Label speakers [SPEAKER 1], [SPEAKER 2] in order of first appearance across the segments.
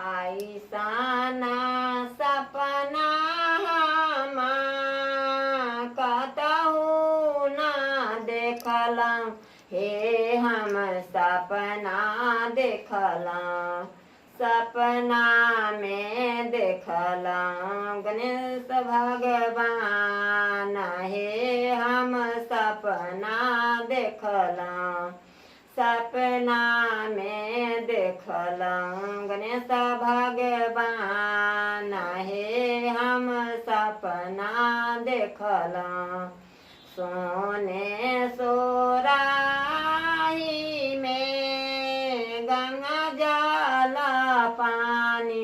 [SPEAKER 1] आइसाना सपना कतहु न देखलहुँ हे हम सपना देखलहुँ सपना में देखलहुँ गणेश भगवान हे हम सपना देखलहुँ सपना में देखलहुँ गणेश भगवान हे हम सपना देखलहुँ सोने सोराही में गंगा जल पानी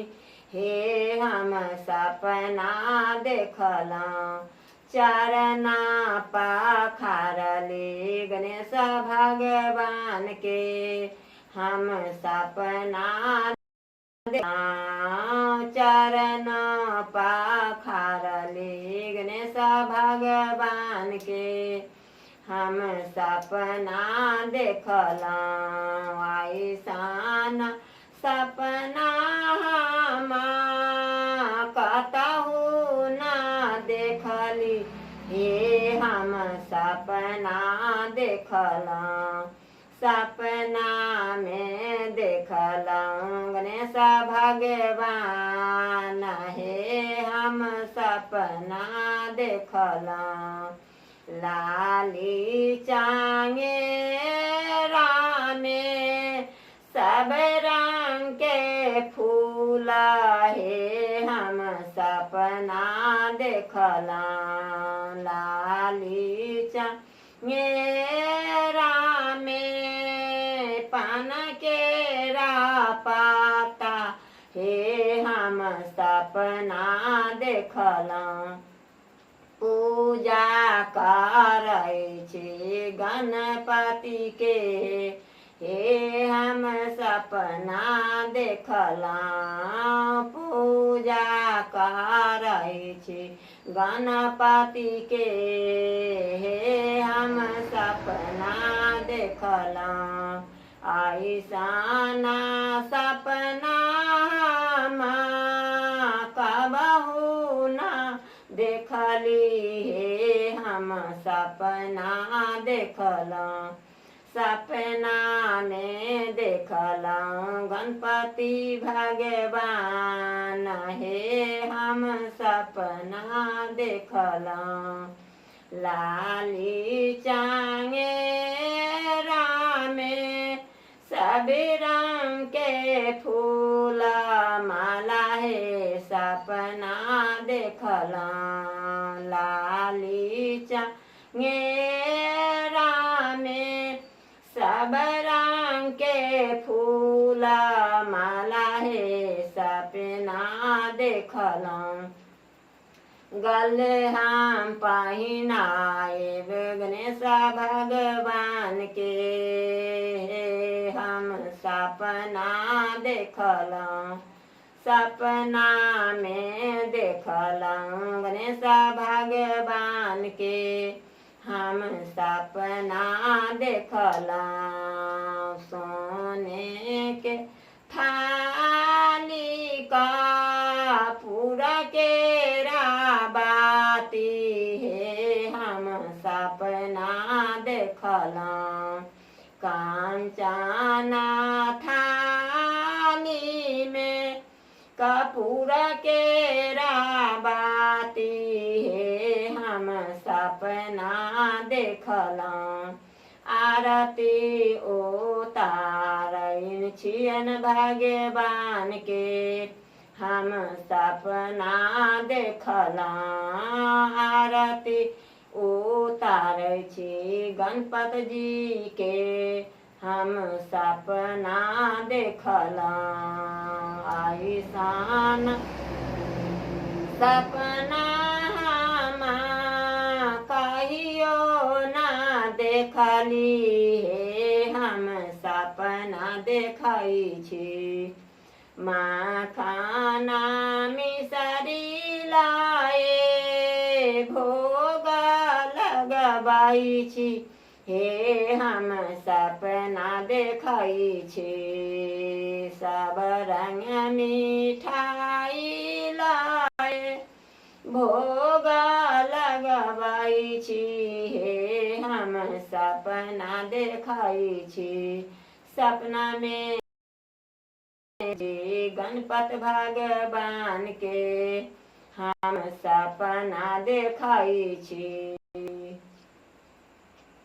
[SPEAKER 1] हे हम सपना देखलहुँ चरना पखारली गणेश भगवान के हम सपना चरण पखारली गणेश भगवान के हम सपना देखलहुँ आइसान सपना कतहु न देखली हे हम सपना देखलहुँ सपना में देखलहुँ गणेश भगवान हे हम सपना देखलहुँ लाली चांगेरा में सब रंग के फूल हे हम सपना देखलहुँ लाली चांगेरा में पान केरा पाता हे हम सपना देखलहुँ पूजा करै छी गणपति के हे हम सपना देखलहुँ पूजा करै छी गणपति के हे हम सपना देखलहुँ आइसाना सपना कबहु न देखली हे हम सपना देखलहुँ सपना में देखलहुँ गणपति भगवान हे हम सपना देखलहुँ लाली चांगेरा में सब रंग के फूल माला हे सपना देखलहुँ लाली चांगेरा में सब रंग के फूल माला हे सपना देखलहुँ गले हम पहिनाएब गणेश भगवान के हम सपना देखलहुँ सपना में देखलहुँ गणेश भगवान के हम सपना देखलहुँ सोने के थाली का पूरा केरा बाती हे हम सपना देखलहुँ कांचना थाली में कपूर केरा बाती हे हम सपना देखलहुँ आरती उतारैन छियन भगवान के हम सपना देखलहुँ आरती उतारै छी गणपति जी के हम सपना देखलहुँ आइसान सपना कहियो न देखली हे हम सपना देखै छी माखाना मिसरी लाए भोग लगबै छी हे हम सपना देखाई छी सब रंग मिठाई लाए भोग लगवाई छी हे हम सपना देखाई छी सपना में गणपत भगवान के हम सपना देखाई छी।